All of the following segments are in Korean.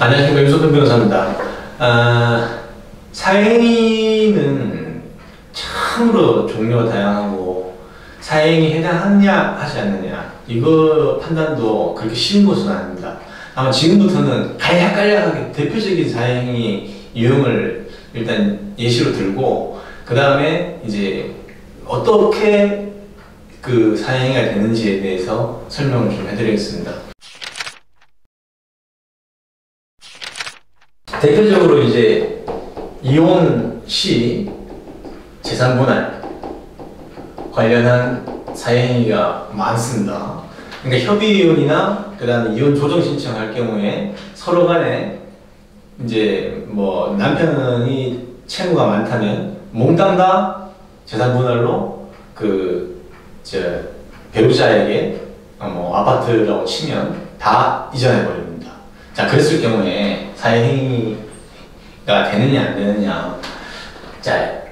안녕하십니까, 유석근 변호사입니다. 사행위는 참으로 종류가 다양하고 사행이 해당하느냐 하지 않느냐 이거 판단도 그렇게 쉬운 것은 아닙니다. 아마 지금부터는 간략간략하게 대표적인 사행위 유형을 일단 예시로 들고 그 다음에 이제 어떻게 그 사행위가 되는지에 대해서 설명을 좀 해드리겠습니다. 대표적으로 이제 이혼 시 재산분할 관련한 사행위가 많습니다. 그러니까 협의이혼이나 그 다음에 이혼 조정 신청할 경우에 서로 간에 이제 뭐 남편이 채무가 많다면 몽땅 다 재산분할로 배우자에게 뭐 아파트라고 치면 다 이전해 버립니다. 자, 그랬을 경우에 사행위가 되느냐 안 되느냐. 자,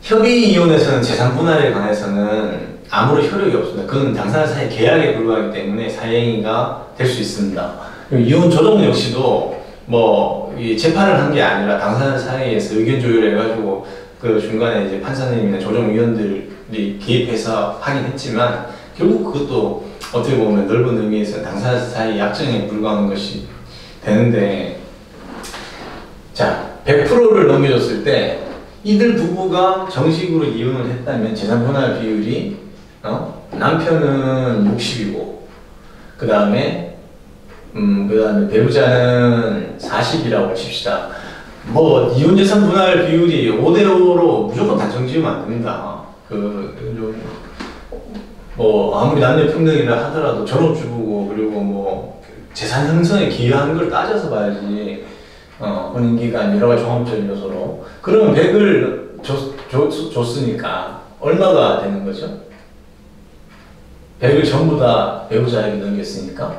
협의 이혼에서는 재산 분할에 관해서는 아무런 효력이 없습니다. 그건 당사자 사이 계약에 불과하기 때문에 사행위가 될 수 있습니다. 이혼 조정 역시도 뭐 재판을 한 게 아니라 당사자 사이에서 의견 조율을 해가지고 그 중간에 이제 판사님이나 조정위원들이 개입해서 하긴 했지만 결국 그것도 어떻게 보면 넓은 의미에서 당사자 사이 약정에 불과한 것이 되는데, 자, 100%를 넘겨줬을 때 이들 부부가 정식으로 이혼을 했다면 재산분할 비율이 남편은 60이고 그 다음에 배우자는 40이라고 칩시다. 뭐 이혼 재산 분할 비율이 5대5로 무조건 다 정지우면 안 됩니다. 뭐 아무리 남녀 평등이라 하더라도 전업주부고 그리고 뭐 재산 형성에 기여하는 걸 따져서 봐야지. 혼인기간 여러 가지 종합적인 요소로 그러면 100을 줬으니까 얼마가 되는 거죠? 100을 전부 다 배우자에게 넘겼으니까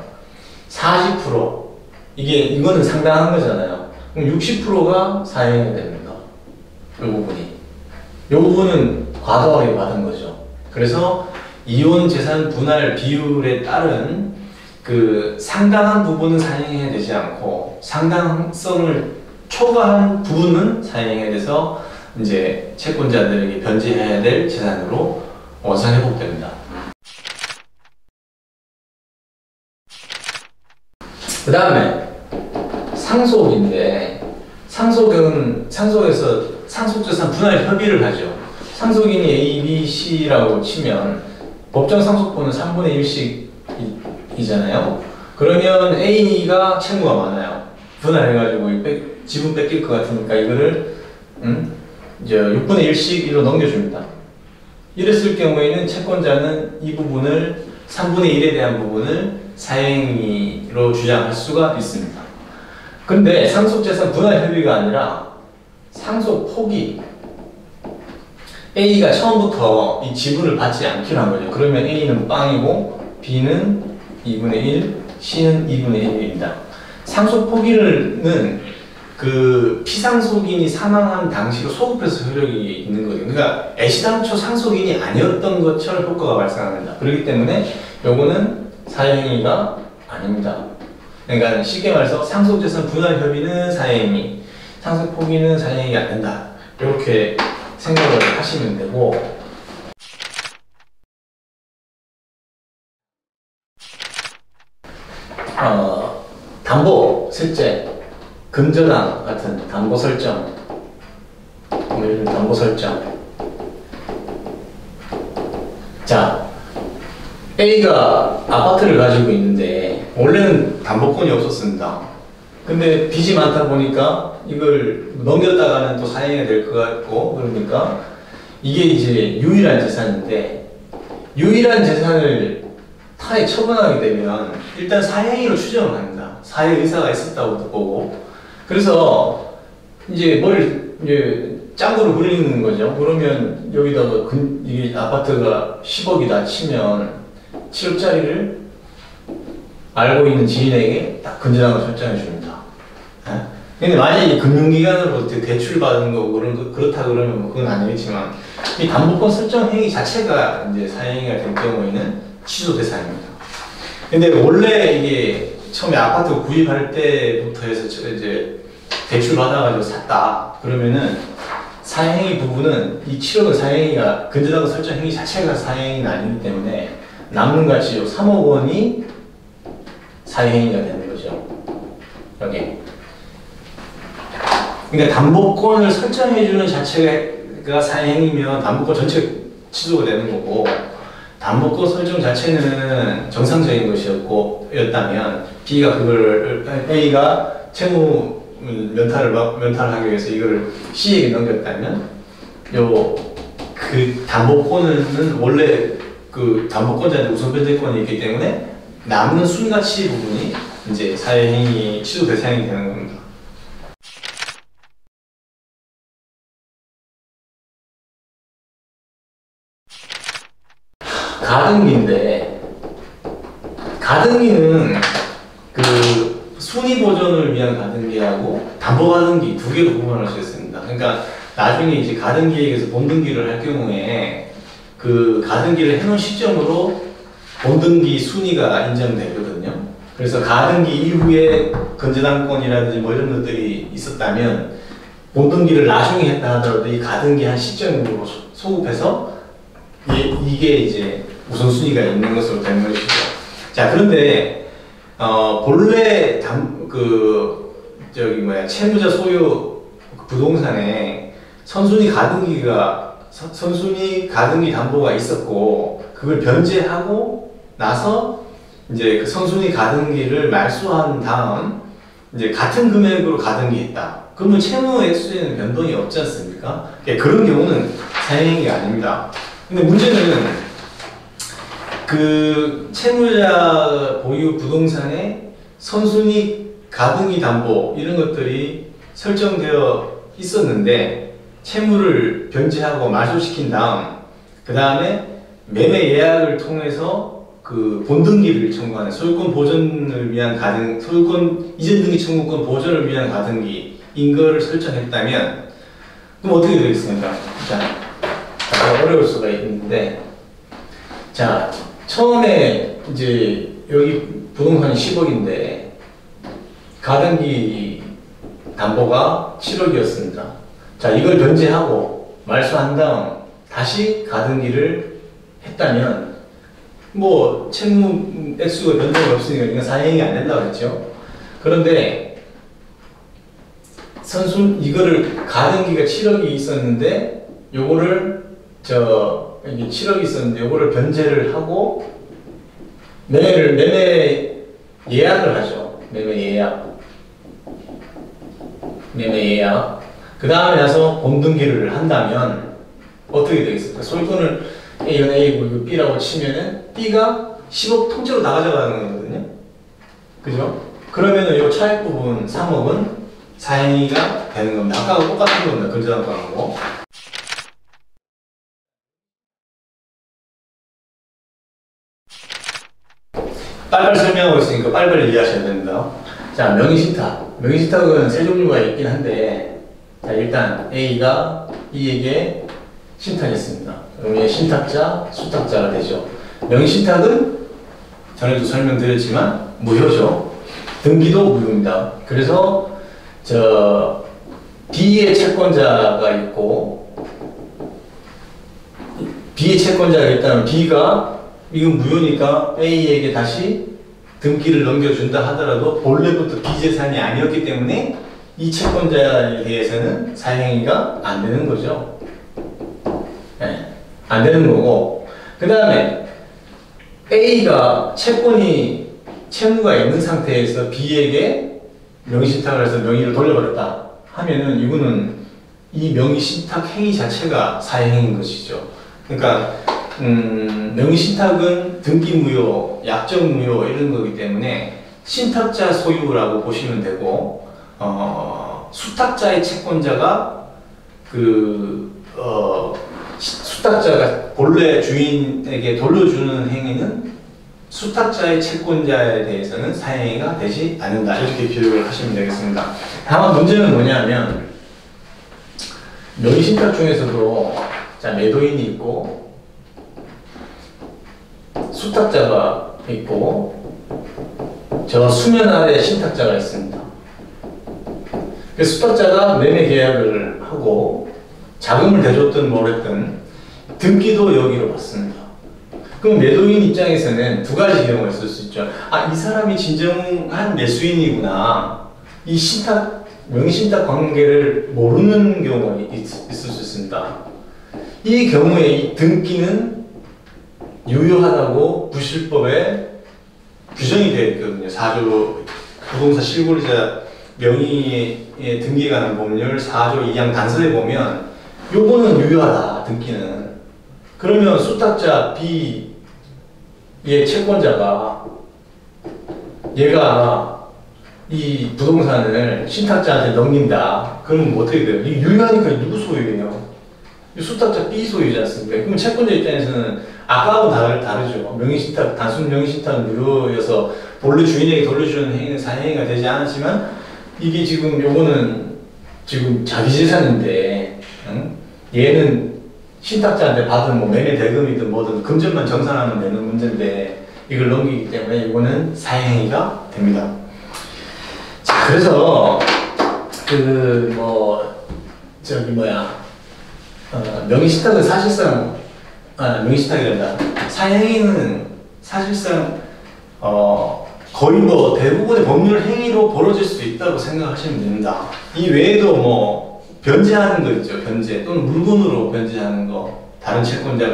40%. 이거는 상당한 거잖아요. 그럼 60%가 사행이 됩니다. 이 부분은 과도하게 받은 거죠. 그래서 이혼 재산 분할 비율에 따른 그 상당한 부분은 사행해야 되지 않고 상당성을 초과한 부분은 사행해야 돼서 이제 채권자들에게 변제해야 될 재산으로 원상회복됩니다. 그 다음에 상속인데 상속에서 상속재산 분할 협의를 하죠. 상속인이 A, B, C라고 치면 법정 상속분은 3분의 1씩 이잖아요. 그러면 A가 채무가 많아요. 분할해가지고 지분 뺏길 것 같으니까 이거를 이제 6분의 1씩으로 넘겨줍니다. 이랬을 경우에는 채권자는 이 부분을 3분의 1에 대한 부분을 사행위로 주장할 수가 있습니다. 근데 상속재산 분할 협의가 아니라 상속 포기. A가 처음부터 이 지분을 받지 않기로 한 거죠. 그러면 A는 빵이고 B는 2분의 1, C는 2분의 1입니다. 상속 포기는 그 피상속인이 사망한 당시로 소급해서 효력이 있는 거예요. 그러니까 애시당초 상속인이 아니었던 것처럼 효과가 발생합니다. 그렇기 때문에 요거는 사행위가 아닙니다. 그러니까 쉽게 말해서 상속재산 분할 협의는 사행위, 상속 포기는 사행위가 안 된다. 이렇게 생각을 하시면 되고, 담보, 실제, 금전항 같은 담보 설정, 담보 설정. 자, A가 아파트를 가지고 있는데 원래는 담보권이 없었습니다. 근데 빚이 많다 보니까 이걸 넘겼다가는 또 사행이 될 것 같고 그러니까 이게 이제 유일한 재산인데 유일한 재산을 타에 처분하게 되면 일단 사행위로 추정을 합니다. 사회 의사가 있었다고 보고 그래서 이제 짱구를 굴리는 거죠. 그러면 여기다가 이게 아파트가 10억이다 치면 7억짜리를 알고 있는 지인에게 딱 근저당을 설정해 줍니다. 근데 만약에 금융기관으로 대출 받은 거고 그렇다 그러면 뭐 그건 아니겠지만 이 담보권 설정 행위 자체가 이제 사행위가 될 경우에는 취소 대상입니다. 근데 원래 이게 처음에 아파트 구입할 때부터 해서 이제 대출 받아가지고 샀다. 그러면은 사행위 부분은 이 7억은 사행위가 근저당권 설정 행위 자체가 사행위는 아니기 때문에 남는 가치 3억 원이 사행위가 되는 거죠. 여기. 그러니까 담보권을 설정해주는 자체가 사행위면 담보권 전체 취소가 되는 거고, 담보권 설정 자체는 정상적인 것이었다면 B가 A가 채무 면탈을 하기 위해서 이걸 C에게 넘겼다면 그 담보권은 원래 그 담보권자한테 우선 변제권이 있기 때문에 남는 순가치 부분이 이제 사회행위 취소 대상이 되는 겁니다. 가등기인데, 가등기는 그 순위 보전을 위한 가등기하고 담보 가등기 두 개로 구분할 수 있습니다. 그러니까 나중에 이제 가등기에서 본등기를 할 경우에 그 가등기를 해놓은 시점으로 본등기 순위가 인정되거든요. 그래서 가등기 이후에 건재당권이라든지 뭐 이런 것들이 있었다면 본등기를 나중에 했다 하더라도 이 가등기 한 시점으로 소급해서 이게 이제 우선순위가 있는 것으로 되는 것이죠. 자, 그런데 본래 채무자 소유 부동산에 선순위 가등기 담보가 있었고, 그걸 변제하고 나서 이제 그 선순위 가등기를 말소한 다음 이제 같은 금액으로 가등기했다. 그러면 채무 액수에는 변동이 없지 않습니까? 그런 경우는 사행위가 아닙니다. 근데 문제는 그 채무자 보유 부동산에 선순위 가등기 담보 이런 것들이 설정되어 있었는데 채무를 변제하고 말소시킨 다음 그 다음에 매매 예약을 통해서 그 본등기를 청구하는 소유권 보전을 위한 소유권 이전 등기 청구권 보전을 위한 가등기인 거를 설정했다면 그럼 어떻게 되겠습니까? 자, 어려울 수가 있는데, 자, 처음에 이제 여기 부동산이 10억인데 가등기 담보가 7억이었습니다. 자, 이걸 변제하고 말소한 다음 다시 가등기를 했다면 뭐 채무 액수가 변동이 없으니까 이건 사행이 안 된다고 했죠. 그런데 이거를 가등기가 7억이 있었는데 요거를 이게 7억이 있었는데 요거를 변제를 하고 매매 예약을 하죠. 매매 예약. 그 다음에 나서 본등기를 한다면 어떻게 되겠습니까? 소유권을 A는 A고 이거 B라고 치면은 B가 10억 통째로 다 가져가는 거거든요. 그죠? 그러면은 요 차액 부분 3억은 사행위가 되는 겁니다. 아까하고 똑같은 겁니다. 근저당권하고. 빨리빨리 설명하고 있으니까 빨리빨리 이해하셔야 됩니다. 자, 명의신탁. 명의신탁은 세 종류가 있긴 한데, 자, 일단 A가 B에게 신탁했습니다. 그럼 신탁자, 수탁자가 되죠. 명의신탁은 전에도 설명드렸지만 무효죠. 등기도 무효입니다. 그래서 B의 채권자가 있고, B의 채권자가 있다면 B가 이건 무효니까 A에게 다시 등기를 넘겨준다 하더라도 본래부터 B 재산이 아니었기 때문에 이 채권자에 대해서는 사행위가 안 되는 거죠. 네, 안 되는 거고, 그 다음에 A가 채무가 있는 상태에서 B에게 명의신탁을 해서 명의를 돌려버렸다 하면은 이거는 이 명의신탁 행위 자체가 사행인 것이죠. 그러니까 명의신탁은 등기무효, 약정무효 이런 거기 때문에 신탁자 소유라고 보시면 되고, 수탁자의 채권자가 수탁자가 본래 주인에게 돌려주는 행위는 수탁자의 채권자에 대해서는 사행위가 되지 않는다. 이렇게 기억을 하시면 되겠습니다. 다만 문제는 뭐냐면 명의신탁 중에서도 자, 매도인이 있고 수탁자가 있고 저 수면 아래 신탁자가 있습니다. 그 수탁자가 매매 계약을 하고 자금을 대줬든 뭐랬든 등기도 여기로 받습니다. 그럼 매도인 입장에서는 두 가지 경우가 있을 수 있죠. 아, 이 사람이 진정한 매수인이구나. 이 신탁, 명의신탁 관계를 모르는 경우가 있을 수 있습니다. 이 경우에 이 등기는 유효하다고 부실법에 규정이 되어 있거든요. 4조 부동산 실거래자 명의의 등기에 관한 법률 4조 2항 단서에 보면 요거는 유효하다, 등기는. 그러면 수탁자 B의 채권자가 얘가 이 부동산을 신탁자한테 넘긴다. 그러면 어떻게 돼요? 이게 유효하니까 누구 소유예요? 수탁자 B 소유지 않습니까? 그럼 채권자 입장에서는 아까하고 다르죠. 명의신탁, 단순 명의신탁은 유효여서 본래 주인에게 돌려주는 행위는 사행위가 되지 않았지만 이게 지금 요거는 지금 자기 재산인데, 응? 얘는 신탁자한테 받은 뭐 매매 대금이든 뭐든 금전만 정산하면 되는 문제인데 이걸 넘기기 때문에 이거는 사행위가 됩니다. 자, 그래서 명의신탁은 사실상 명의신탁이란다. 사행위는 사실상 거의 뭐 대부분의 법률 행위로 벌어질 수 있다고 생각하시면 됩니다. 이 외에도 뭐 변제하는 거 있죠. 변제 또는 물건으로 변제하는 거. 다른 채권자가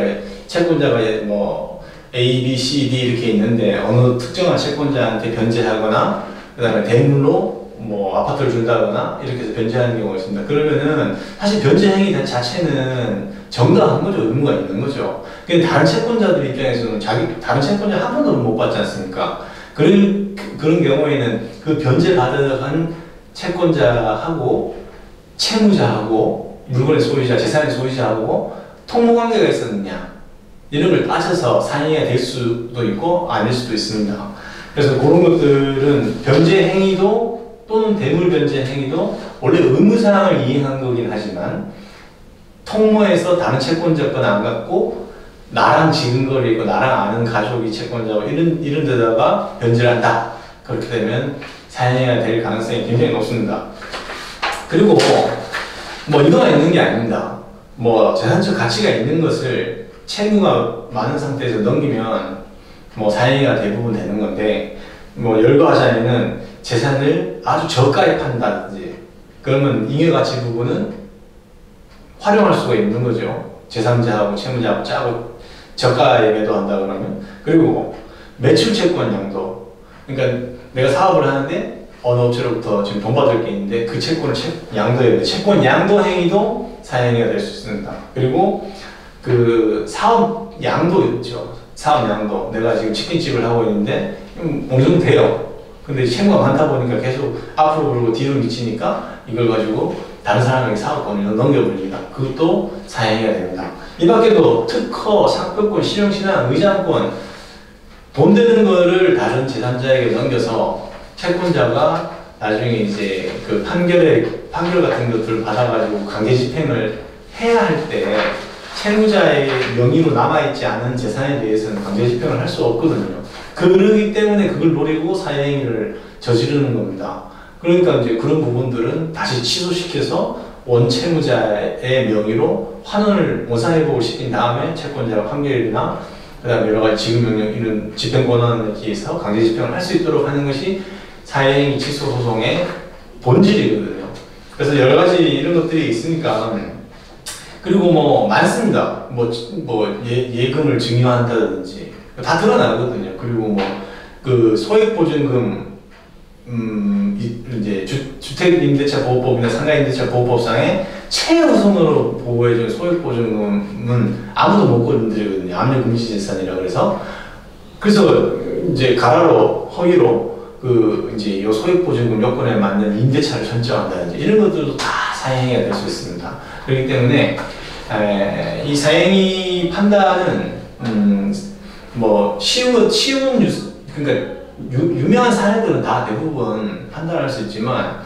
뭐 A, B, C, D 이렇게 있는데 어느 특정한 채권자한테 변제하거나 그 다음에 대물로 뭐 아파트를 준다거나 이렇게 해서 변제하는 경우가 있습니다. 그러면은 사실 변제 행위 자체는 정당한 거죠. 의무가 있는 거죠. 근데 다른 채권자들 입장에서는 다른 채권자 한 번도 못 받지 않습니까? 그런 경우에는 그 변제 받은 채권자하고 채무자하고 물건의 소유자, 재산의 소유자하고 통모 관계가 있었느냐 이런 걸 따져서 사행위가 될 수도 있고 아닐 수도 있습니다. 그래서 그런 것들은 변제 행위도 또는 대물 변제 행위도 원래 의무사항을 이행한 거긴 하지만 통모에서 다른 채권자 건 안 갖고 나랑 지근거리고 나랑 아는 가족이 채권자고 이런 데다가 변제를 한다. 그렇게 되면 사행위가 될 가능성이 굉장히 높습니다. 그리고 뭐 이거가 있는 게 아닙니다. 뭐 재산적 가치가 있는 것을 채무가 많은 상태에서 넘기면 뭐 사행위가 대부분 되는 건데 뭐 열거하자면은 재산을 아주 저가에 판다든지 그러면 잉여가치 부분은 활용할 수가 있는 거죠. 제3자하고 채무자하고 짜고 저가에 매도한다 그러면. 그리고 매출 채권 양도, 그러니까 내가 사업을 하는데 어느 업체로부터 지금 돈 받을 게 있는데 그 채권을 양도해야 돼. 채권 양도 행위도 사행위가 될 수 있습니다. 그리고 그 사업 양도 있죠. 사업 양도. 내가 지금 치킨집을 하고 있는데 어느 정도 돼요. 근데 채무가 많다 보니까 계속 앞으로 그러고 뒤로 미치니까 이걸 가지고 다른 사람에게 사업권을 넘겨버립니다. 그것도 사행위가 됩니다. 이 밖에도 특허, 상표권, 실용신안, 의장권, 돈 되는 거를 다른 제3자에게 넘겨서 채권자가 나중에 이제 그 판결 같은 것들을 받아가지고 강제 집행을 해야 할 때 채무자의 명의로 남아있지 않은 재산에 대해서는 강제 집행을 할 수 없거든요. 그러기 때문에 그걸 노리고 사행위를 저지르는 겁니다. 그러니까 이제 그런 부분들은 다시 취소시켜서 원채무자의 명의로 환원을 모사회복을 시킨 다음에 채권자가 판결이나 그 다음에 여러 가지 지급명령 이런 집행 권한에 기해서 강제 집행을 할 수 있도록 하는 것이 사행위 취소 소송의 본질이거든요. 그래서 여러 가지 이런 것들이 있으니까 그리고 뭐 많습니다. 예금을 증여한다든지 다 드러나거든요. 그리고 뭐 그 소액보증금 이제 주택임대차보호법이나 상가임대차보호법상에 최우선으로 보호해준 소액보증금은 아무도 못 건드리거든요. 압류금지재산이라 그래서 이제 가라로 허위로 그 이제 요 소액보증금 요건에 맞는 임대차를 선정한다든지 이런 것들도 다 사행위가 될 수 있습니다. 그렇기 때문에 이 사행위 판단은 뭐 그러니까 유명한 사례들은 다 대부분 판단할 수 있지만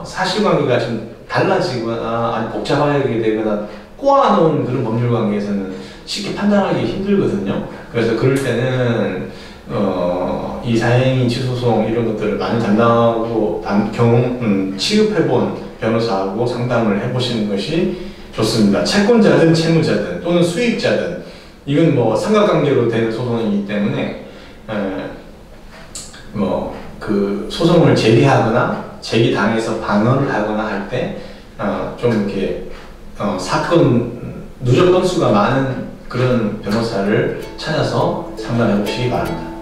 사실관계가 좀 달라지거나 아니 복잡하게 되거나 꼬아놓은 그런 법률관계에서는 쉽게 판단하기 힘들거든요. 그래서 그럴 때는 이 사행위 취소소송 이런 것들을 많이 담당하고 취급해본 변호사하고 상담을 해보시는 것이 좋습니다. 채권자든 채무자든 또는 수익자든 이건 뭐 삼각관계로 되는 소송이기 때문에 뭐 그 소송을 제기하거나 제기당해서 반언을 하거나 할 때 좀 이렇게 사건 누적 건수가 많은 그런 변호사를 찾아서 상담해 보시기 바랍니다.